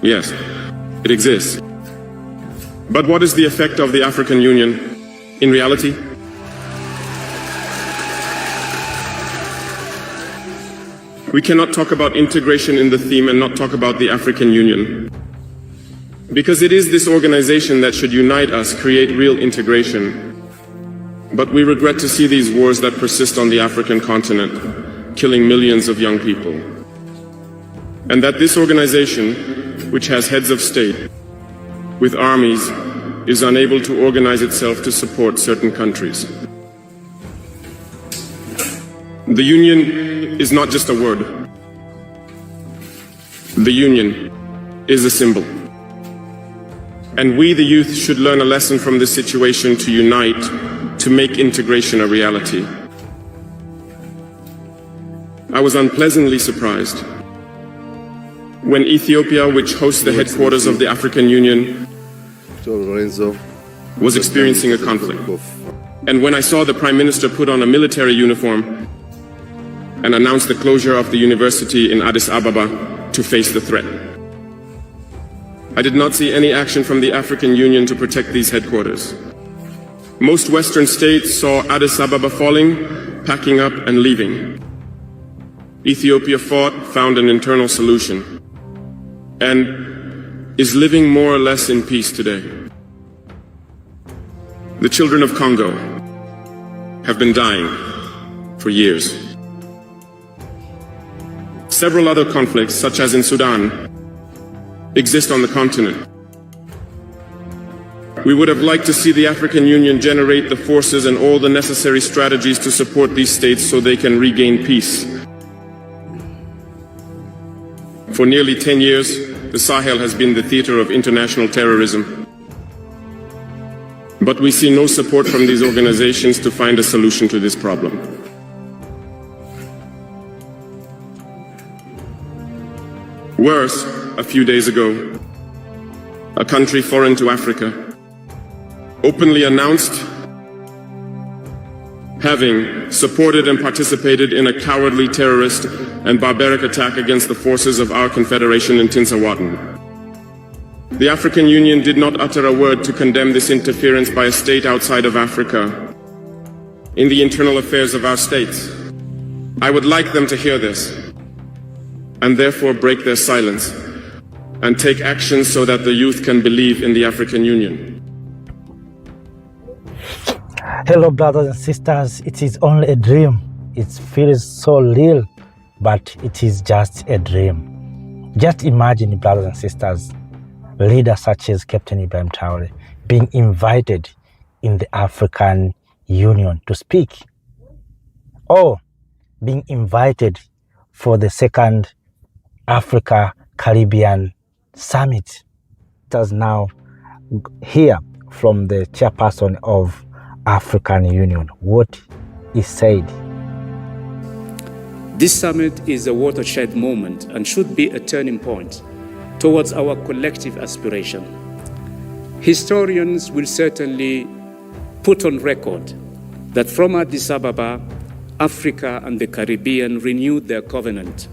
Yes, it exists. But what is the effect of the African Union in reality? We cannot talk about integration in the theme and not talk about the African Union. Because it is this organization that should unite us, create real integration. But we regret to see these wars that persist on the African continent, killing millions of young people. And that this organization, which has heads of state, with armies, is unable to organize itself to support certain countries. The Union is not just a word. The Union is a symbol. And we, the youth, should learn a lesson from this situation to unite, to make integration a reality. I was unpleasantly surprised when Ethiopia, which hosts the headquarters of the African Union, was experiencing a conflict. And when I saw the Prime Minister put on a military uniform and announce the closure of the university in Addis Ababa to face the threat. I did not see any action from the African Union to protect these headquarters. Most Western states saw Addis Ababa falling, packing up and leaving. Ethiopia fought, found an internal solution, and is living more or less in peace today. The children of Congo have been dying for years. Several other conflicts, such as in Sudan, exist on the continent. We would have liked to see the African Union generate the forces and all the necessary strategies to support these states so they can regain peace. For nearly 10 years, the Sahel has been the theater of international terrorism. But we see no support from these organizations to find a solution to this problem. Worse, a few days ago, a country foreign to Africa openly announced having supported and participated in a cowardly terrorist and barbaric attack against the forces of our confederation in Tinsawatten. The African Union did not utter a word to condemn this interference by a state outside of Africa in the internal affairs of our states. I would like them to hear this and therefore break their silence and take action so that the youth can believe in the African Union. Hello, brothers and sisters. It is only a dream. It feels so real, but it is just a dream. Just imagine, brothers and sisters, leaders such as Captain Ibrahim Traoré being invited in the African Union to speak, or being invited for the second Africa Caribbean Summit. Let us now hear from the chairperson of African Union what is said. This summit is a watershed moment and should be a turning point towards our collective aspiration. Historians will certainly put on record that from Addis Ababa, Africa and the Caribbean renewed their covenant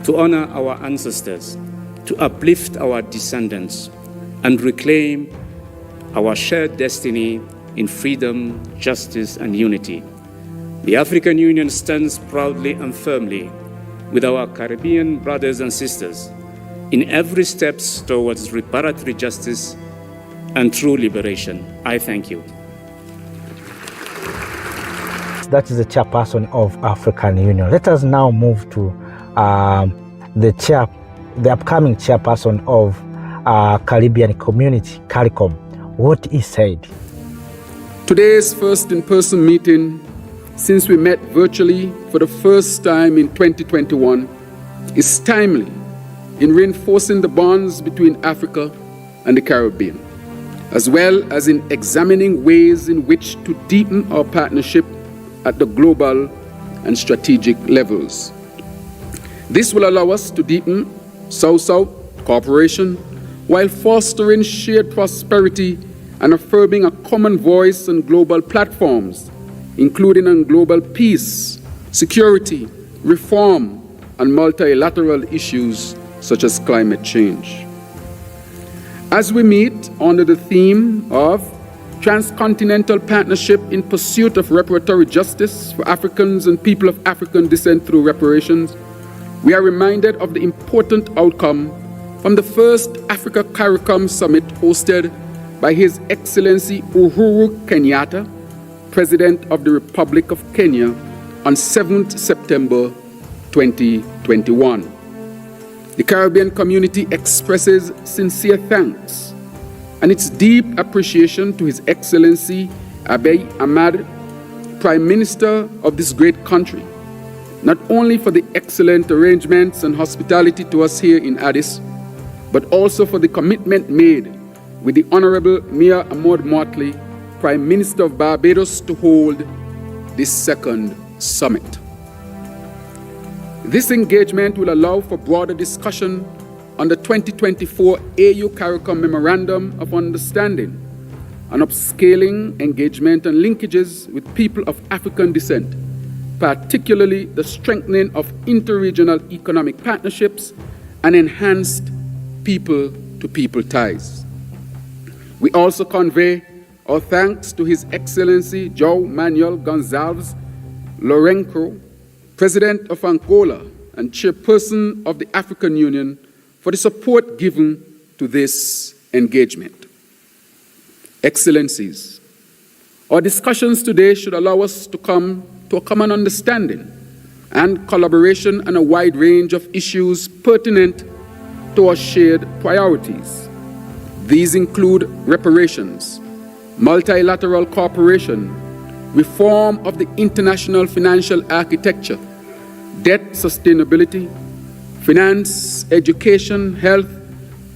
to honor our ancestors, to uplift our descendants, and reclaim our shared destiny in freedom, justice, and unity. The African Union stands proudly and firmly with our Caribbean brothers and sisters in every step towards reparatory justice and true liberation. I thank you. That is the chairperson of African Union. Let us now move to the upcoming chairperson of Caribbean Community, CARICOM. What is said? Today's first in-person meeting since we met virtually for the first time in 2021 is timely in reinforcing the bonds between Africa and the Caribbean, as well as in examining ways in which to deepen our partnership at the global and strategic levels. This will allow us to deepen South-South cooperation while fostering shared prosperity and affirming a common voice on global platforms, including on global peace, security, reform, and multilateral issues such as climate change. As we meet under the theme of Transcontinental Partnership in Pursuit of Reparatory Justice for Africans and People of African Descent through Reparations, we are reminded of the important outcome from the first Africa CARICOM Summit hosted by His Excellency Uhuru Kenyatta, President of the Republic of Kenya, on 7th September 2021. The Caribbean community expresses sincere thanks and its deep appreciation to His Excellency Abiy Ahmed, Prime Minister of this great country, not only for the excellent arrangements and hospitality to us here in Addis, but also for the commitment made with the Honorable Mia Ahmad Motley, Prime Minister of Barbados, to hold this second summit. This engagement will allow for broader discussion on the 2024 AU CARICOM Memorandum of Understanding on upscaling engagement and linkages with people of African descent, particularly the strengthening of interregional economic partnerships and enhanced people-to-people ties. We also convey our thanks to His Excellency João Manuel Gonçalves Lourenço, President of Angola and Chairperson of the African Union, for the support given to this engagement. Excellencies, our discussions today should allow us to come to a common understanding and collaboration on a wide range of issues pertinent to our shared priorities. These include reparations, multilateral cooperation, reform of the international financial architecture, debt sustainability, finance, education, health,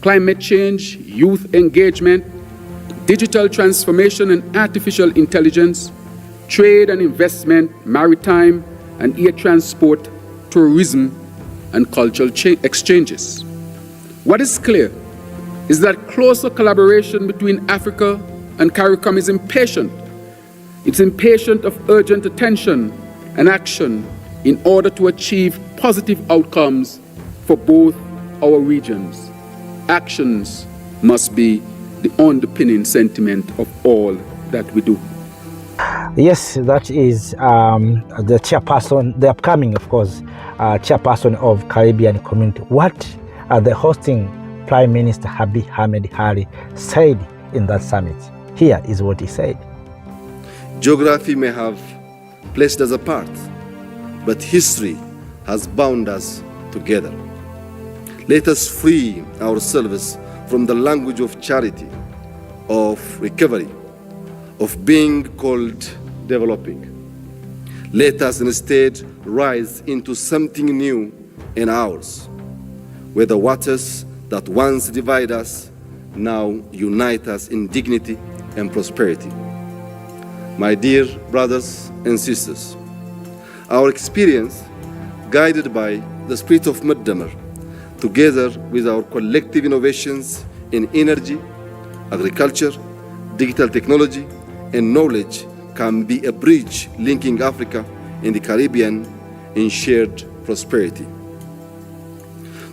climate change, youth engagement, digital transformation and artificial intelligence, trade and investment, maritime and air transport, tourism, and cultural exchanges. What is clear is that closer collaboration between Africa and CARICOM is impatient. It's impatient of urgent attention and action in order to achieve positive outcomes for both our regions. Actions must be the underpinning sentiment of all that we do. Yes, that is the chairperson, the upcoming, of course, chairperson of Caribbean Community. What the hosting Prime Minister Abiy Ahmed Ali said in that summit. Here is what he said. Geography may have placed us apart, but history has bound us together. Let us free ourselves from the language of charity, of recovery, of being called developing. Let us instead rise into something new and ours, where the waters that once divide us now unite us in dignity and prosperity. My dear brothers and sisters, our experience, guided by the spirit of Muddamar, together with our collective innovations in energy, agriculture, digital technology, and knowledge, can be a bridge linking Africa and the Caribbean in shared prosperity.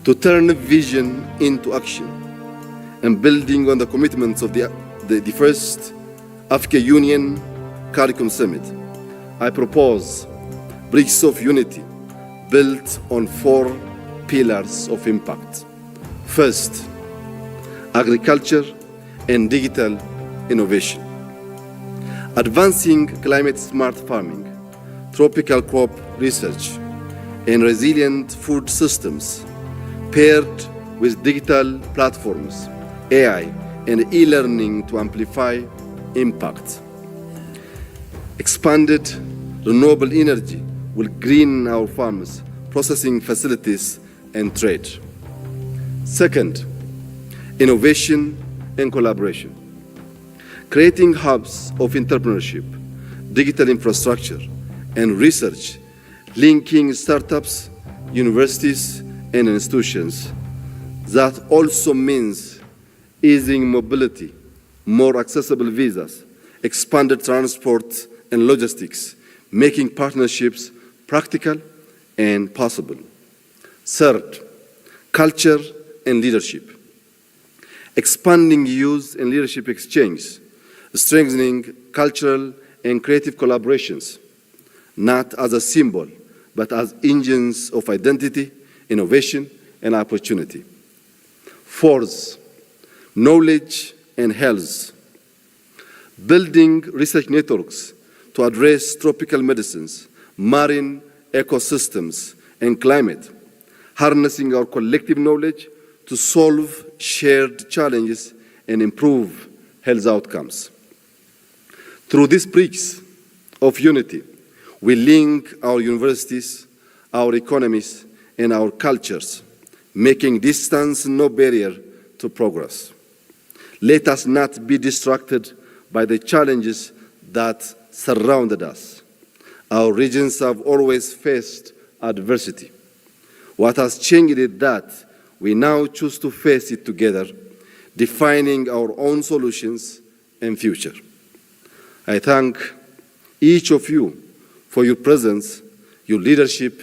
To turn vision into action and building on the commitments of the first Africa Union CARICOM Summit, I propose bridges of unity built on 4 pillars of impact. First, agriculture and digital innovation. Advancing climate-smart farming, tropical crop research, and resilient food systems paired with digital platforms, AI, and e-learning to amplify impact. Expanded renewable energy will green our farms, processing facilities, and trade. Second, innovation and collaboration. Creating hubs of entrepreneurship, digital infrastructure, and research, linking startups, universities, and institutions. That also means easing mobility, more accessible visas, expanded transport and logistics, making partnerships practical and possible. Third, culture and leadership. expanding youth and leadership exchange, strengthening cultural and creative collaborations, not as a symbol, but as engines of identity, innovation, and opportunity. Fourth, knowledge and health. Building research networks to address tropical medicines, marine ecosystems, and climate, harnessing our collective knowledge to solve shared challenges and improve health outcomes. Through this bridge of unity, we link our universities, our economies, and our cultures, making distance no barrier to progress. Let us not be distracted by the challenges that surrounded us. Our regions have always faced adversity. What has changed is that we now choose to face it together, defining our own solutions and future. I thank each of you for your presence, your leadership,